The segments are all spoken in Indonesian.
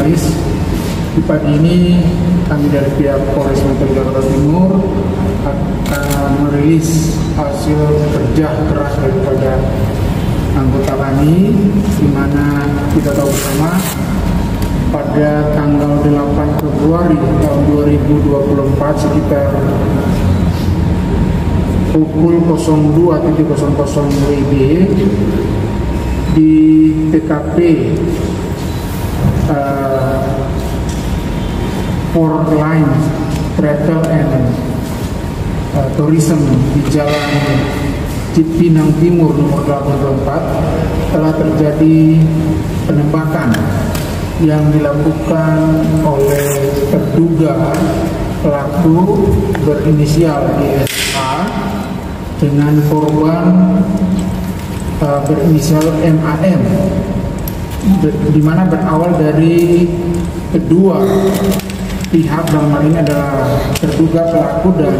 Di pagi ini kami dari pihak Polres Metro Jakarta Timur akan merilis hasil kerja keras daripada anggota kami, di mana kita tahu bersama pada tanggal 8 Februari tahun 2024 sekitar pukul 02.00 WIB di TKP Four Line Travel and Tourism di Jalan Cipinang Timur nomor 84 telah terjadi penembakan yang dilakukan oleh terduga pelaku berinisial DSA dengan korban berinisial MAM, di mana berawal dari kedua pihak, dalam hal ini adalah terduga pelaku dan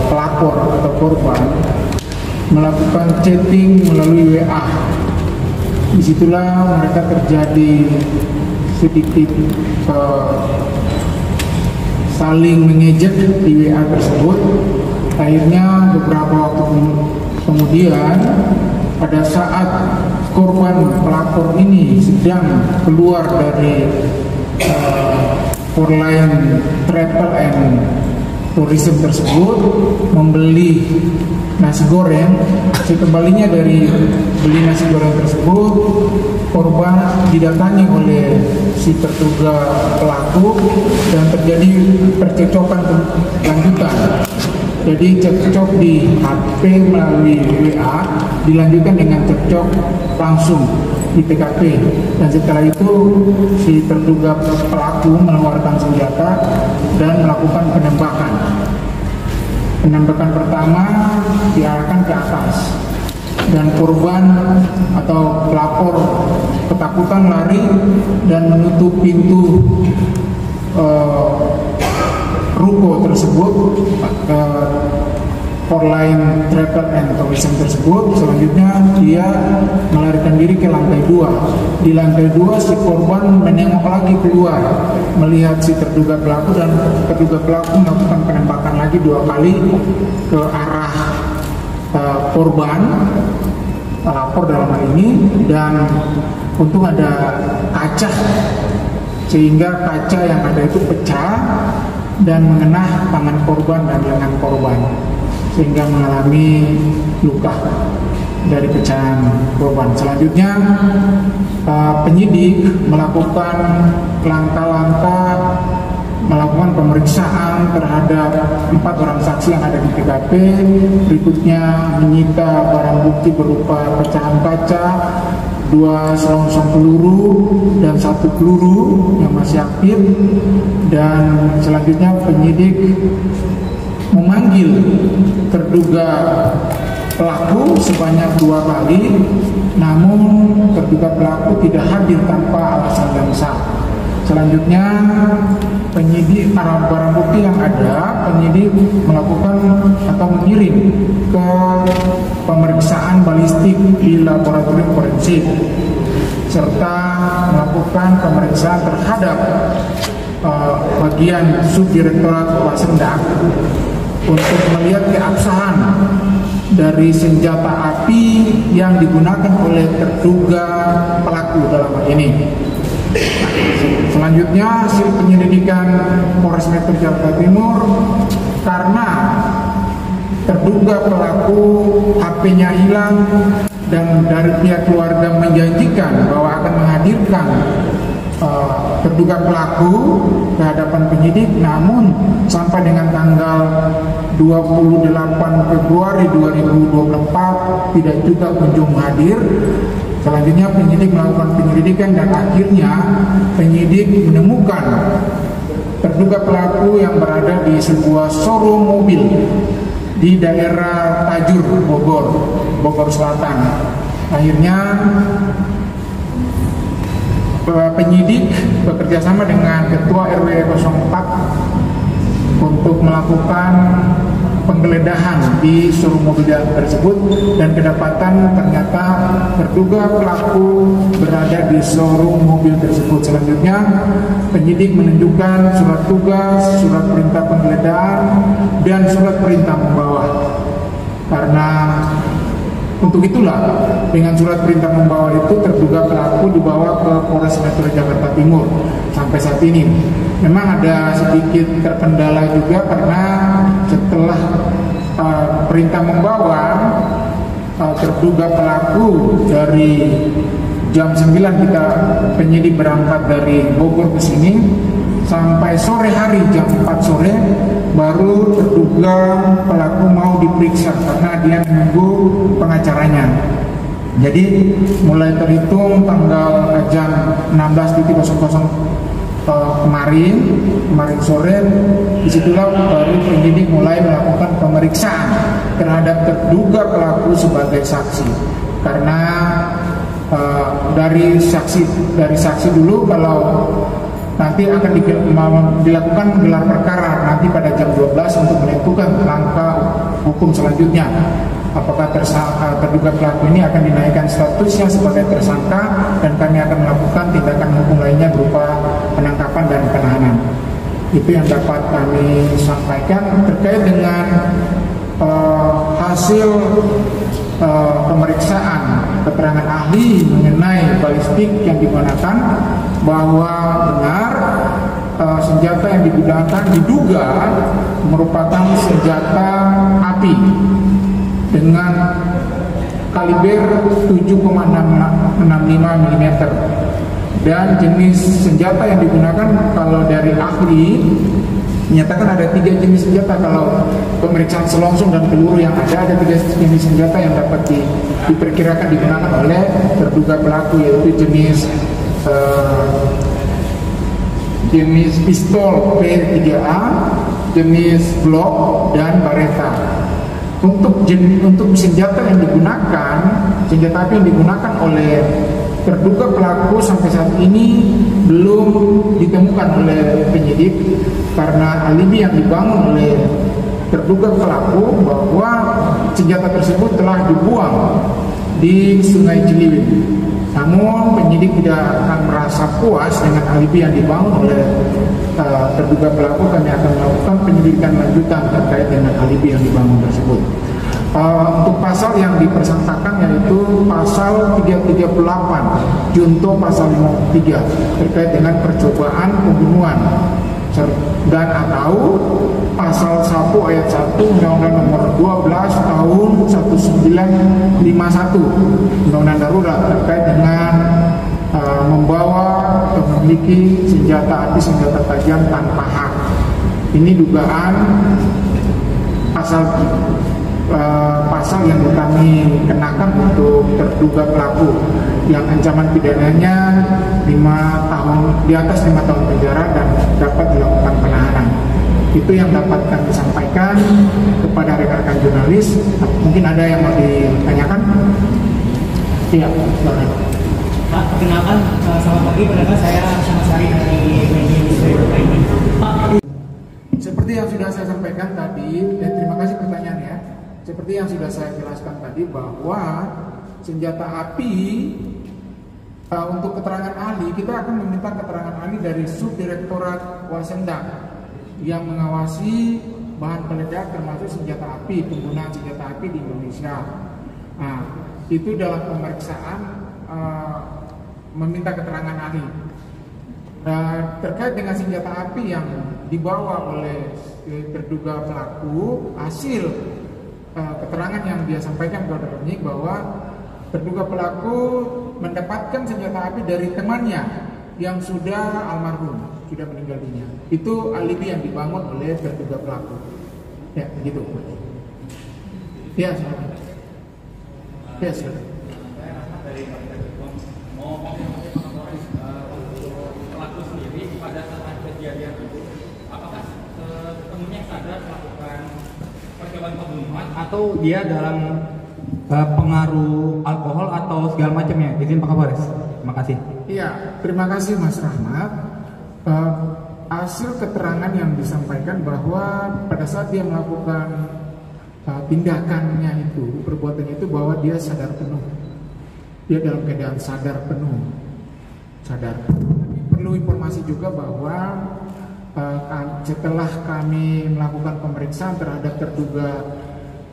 pelapor atau korban, melakukan chatting melalui WA. Disitulah mereka terjadi sedikit saling mengejek di WA tersebut. Akhirnya beberapa waktu kemudian, pada saat korban pelapor ini sedang keluar dari Four Line Travel and Tourism tersebut membeli nasi goreng, sekembalinya dari beli nasi goreng tersebut, korban didatangi oleh si terduga pelaku dan terjadi percekcokan lanjutan. Jadi cekcok di HP melalui WA dilanjutkan dengan cekcok langsung di TKP, dan setelah itu si terduga pelaku mengeluarkan senjata dan melakukan penembakan. Penembakan pertama diarahkan ke atas dan korban atau pelapor ketakutan lari dan menutup pintu ruko tersebut, Four Line Travel and Tourism tersebut. Selanjutnya dia melarikan diri ke lantai 2. Di lantai 2 si korban menengok lagi keluar, melihat si terduga pelaku, dan terduga pelaku melakukan penembakan lagi 2 kali ke arah korban pelapor dalam hal ini, dan untung ada kaca sehingga kaca yang ada itu pecah dan mengenai tangan korban dan lengan korban, sehingga mengalami luka dari pecahan korban. Selanjutnya penyidik melakukan langkah-langkah, melakukan pemeriksaan terhadap 4 orang saksi yang ada di TKP. Berikutnya menyita barang bukti berupa pecahan kaca, 2 selongsong peluru dan 1 peluru yang masih aktif. Dan selanjutnya penyidik memanggil terduga pelaku sebanyak 2 kali, namun terduga pelaku tidak hadir tanpa alasan yang sah. Selanjutnya penyidik barang bukti yang ada, penyidik melakukan atau mengirim ke pemeriksaan balistik di laboratorium forensik, serta melakukan pemeriksaan terhadap bagian Subdirektorat Wasendak untuk melihat keabsahan dari senjata api yang digunakan oleh terduga pelaku dalam hal ini. Selanjutnya hasil penyelidikan Polres Metro Jakarta Timur, karena terduga pelaku HP-nya hilang dan dari pihak keluarga menjanjikan bahwa akan menghadirkan terduga pelaku ke hadapan penyidik, namun sampai dengan tanggal 28 Februari 2024 tidak juga kunjung hadir. Selanjutnya penyidik melakukan penyelidikan dan akhirnya penyidik menemukan terduga pelaku yang berada di sebuah showroom mobil di daerah Tajur, Bogor Selatan. Akhirnya penyidik bekerjasama dengan Ketua RW 04 untuk melakukan penggeledahan di showroom mobil tersebut dan kedapatan ternyata terduga pelaku berada di showroom mobil tersebut. Selanjutnya penyidik menunjukkan surat tugas, surat perintah penggeledahan, dan surat perintah membawa. Karena untuk itulah dengan surat perintah membawa itu terduga pelaku dibawa ke Polres Metro Jakarta Timur. Sampai saat ini memang ada sedikit terkendala juga karena setelah perintah membawa terduga pelaku dari jam 9 kita penyidik berangkat dari Bogor ke sini sampai sore hari jam 4 sore baru terduga pelaku mau diperiksa karena dia menunggu pengacaranya. Jadi mulai terhitung tanggal jam 16.00 kemarin sore, disitulah baru penyidik mulai melakukan pemeriksaan terhadap terduga pelaku sebagai saksi. Karena dari saksi dulu kalau nanti akan dilakukan gelar perkara nanti pada jam 12 untuk menentukan langkah hukum selanjutnya. Apakah terduga pelaku ini akan dinaikkan statusnya sebagai tersangka dan kami akan melakukan tindakan hukum lainnya berupa penangkapan dan penahanan. Itu yang dapat kami sampaikan terkait dengan hasil pemeriksaan keterangan ahli mengenai balistik yang digunakan, bahwa benar senjata yang digunakan diduga merupakan senjata api dengan kaliber 7,65 mm, dan jenis senjata yang digunakan kalau dari ahli menyatakan ada 3 jenis senjata. Kalau pemeriksaan selongsong dan peluru yang ada 3 jenis senjata yang dapat diperkirakan digunakan oleh terduga pelaku, yaitu jenis pistol P3A, jenis Glock, dan Beretta. Untuk senjata yang digunakan, senjata api yang digunakan oleh terduga pelaku sampai saat ini belum ditemukan oleh penyidik karena alibi yang dibangun oleh terduga pelaku bahwa senjata tersebut telah dibuang di Sungai Ciliwung. Namun penyidik tidak akan merasa puas dengan alibi yang dibangun oleh terduga pelaku. Kami akan melakukan penyelidikan lanjutan terkait dengan alibi yang dibangun tersebut. Untuk pasal yang dipersangkakan yaitu pasal 338 junto pasal 53 terkait dengan percobaan pembunuhan, dan atau pasal 1 ayat 1 Undang-Undang Nomor 12 Tahun 1951 Undang-Undang Darurat terkait dengan membawa atau memiliki senjata api, senjata tajam tanpa hak. Ini dugaan pasal yang kami kenakan untuk terduga pelaku yang ancaman pidananya 5 tahun, di atas 5 tahun penjara dan dapat dilakukan penahanan. Itu yang dapat kami sampaikan kepada rekan-rekan jurnalis. Mungkin ada yang mau ditanyakan? Iya, silakan. Pak, perkenalkan, selamat pagi, perkenalkan saya Syamasari dari media ini. Pak, seperti yang sudah saya sampaikan tadi, dan terima kasih pertanyaannya. Seperti yang sudah saya jelaskan tadi bahwa senjata api untuk keterangan ahli, kita akan meminta keterangan ahli dari Subdirektorat Wasenda yang mengawasi bahan peledak termasuk senjata api, penggunaan senjata api di Indonesia. Nah, itu dalam pemeriksaan meminta keterangan ahli. Terkait dengan senjata api yang dibawa oleh terduga pelaku, hasil keterangan yang dia sampaikan kepada penyidik bahwa terduga pelaku mendapatkan senjata api dari temannya yang sudah almarhum, sudah meninggal dunia. Itu alibi yang dibangun oleh terduga pelaku. Ya, begitu. Ya, silakan. Ya, silakan. Pelaku sendiri pada saat kejadian itu, apakah temannya sadar melakukan percobaan pembunuhan atau dia dalam pengaruh alkohol atau segala macamnya? Izin Pak Kapolres. Terima kasih. Iya, terima kasih Mas Rahmat. Hasil keterangan yang disampaikan bahwa pada saat dia melakukan tindakannya itu, perbuatannya itu bahwa dia sadar penuh. Dia dalam keadaan sadar penuh. Sadar. Perlu informasi juga bahwa setelah kami melakukan pemeriksaan terhadap terduga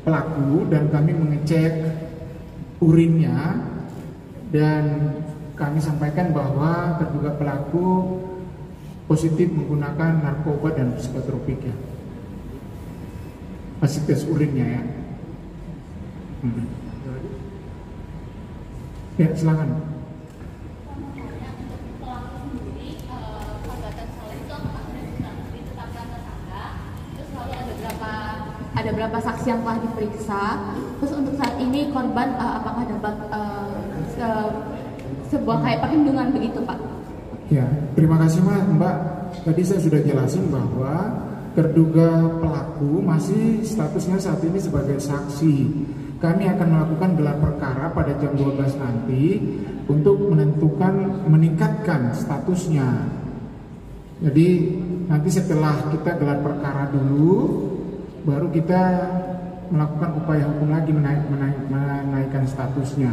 pelaku dan kami mengecek urinnya, dan kami sampaikan bahwa terduga pelaku positif menggunakan narkoba dan psikotropika. Hasil tes urinnya ya. Ya, silakan. Ada berapa saksi yang telah diperiksa? Terus untuk saat ini korban apakah dapat sebuah kayak perlindungan begitu, Pak? Ya, terima kasih Mbak. Tadi saya sudah jelasin bahwa terduga pelaku masih statusnya saat ini sebagai saksi. Kami akan melakukan gelar perkara pada jam 12 nanti untuk meningkatkan statusnya. Jadi nanti setelah kita gelar perkara dulu, baru kita melakukan upaya hukum lagi menaikkan statusnya.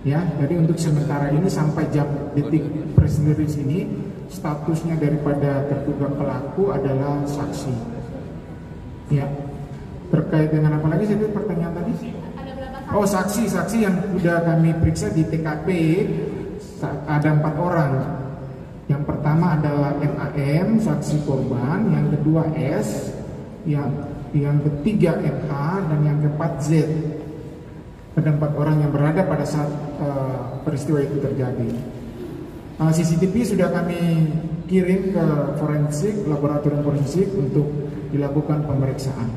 Ya, jadi untuk sementara ini sampai jam detik presiden ini statusnya daripada terduga pelaku adalah saksi. Ya, terkait dengan apa lagi saya pertanyaan tadi? Oh, saksi yang sudah kami periksa di TKP ada 4 orang. Yang pertama adalah MAM, saksi korban, yang kedua S, yang ketiga MH, dan yang keempat Z. Ada 4 orang yang berada pada saat peristiwa itu terjadi. CCTV sudah kami kirim ke forensik, laboratorium forensik untuk dilakukan pemeriksaan.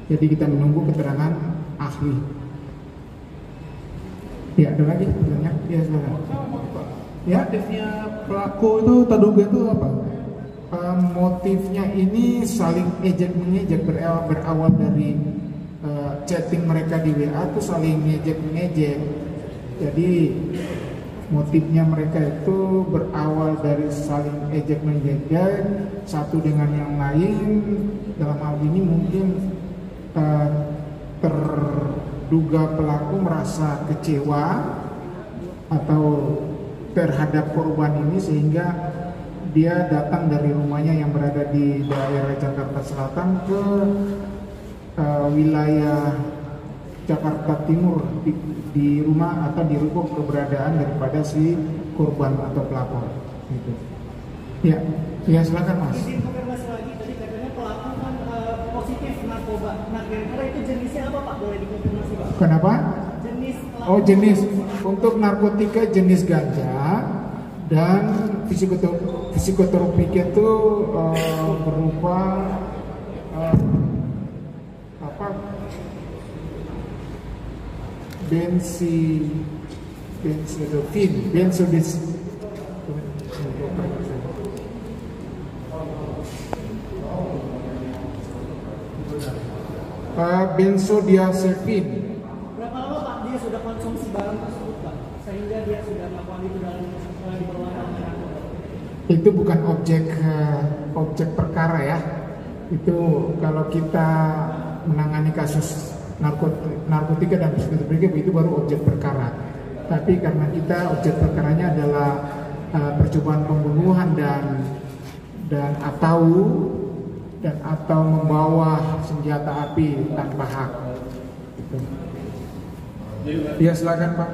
Jadi kita menunggu keterangan ahli. Ya, ada lagi pertanyaan? Ya, silakan. Ya, motifnya pelaku itu terduga itu apa? Motifnya ini saling ejek-mengejek, berawal dari chatting mereka di WA itu saling ngejek-mengejek. Jadi motifnya mereka itu berawal dari saling ejek-mengejek satu dengan yang lain. Dalam hal ini mungkin terduga pelaku merasa kecewa atau terhadap korban ini sehingga dia datang dari rumahnya yang berada di daerah Jakarta Selatan ke wilayah Jakarta Timur di rumah atau di ruko keberadaan daripada si korban atau pelapor. Gitu. Ya, silakan Mas. Izin konfirmasi lagi, tadi katanya pelaku kan positif narkoba. Nah, kira-kira itu jenisnya apa Pak? Boleh dikonfirmasi Pak? Kenapa? Jenis. Oh, jenis. Untuk narkotika jenis ganja dan psikotropika itu berupa benzodiazepin. Berapa lama Pak dia sudah konsumsi barang tersebut Pak? Sehingga dia sudah melakukan itu dalam di bawah narkoba. Itu bukan objek perkara ya. Itu kalau kita menangani kasus narkotika dan psikotropika itu baru objek perkara. Tapi karena kita objek perkaranya adalah percobaan pembunuhan dan atau membawa senjata api tanpa hak. Gitu. Ya, silakan Pak.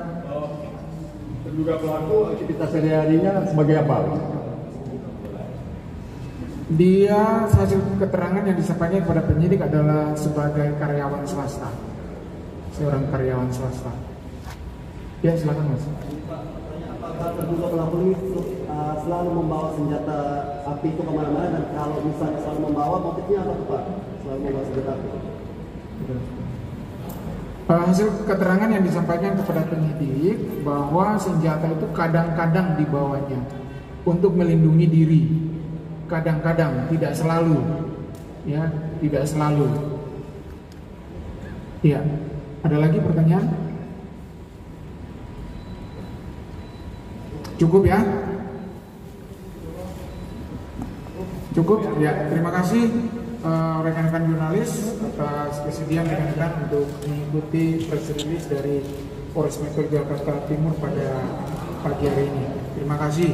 Terduga pelaku aktivitas sehari-harinya sebagai apa? Dia hasil keterangan yang disampaikan kepada penyidik adalah sebagai karyawan swasta, seorang karyawan swasta. Ya, silakan Mas. Apakah terduga pelaku ini selalu membawa senjata api itu kemana-mana, dan kalau misalnya selalu membawa, motifnya apa Pak? Selalu membawa senjata api. Hasil keterangan yang disampaikan kepada penyidik bahwa senjata itu kadang-kadang dibawanya untuk melindungi diri. Kadang-kadang, tidak selalu. Ya, tidak selalu. Ya, ada lagi pertanyaan? Cukup ya? Cukup? Ya, terima kasih. rekan-rekan jurnalis atas kesediaan rekan-rekan untuk mengikuti press release dari Polres Metro Jakarta Timur pada pagi hari ini. Terima kasih.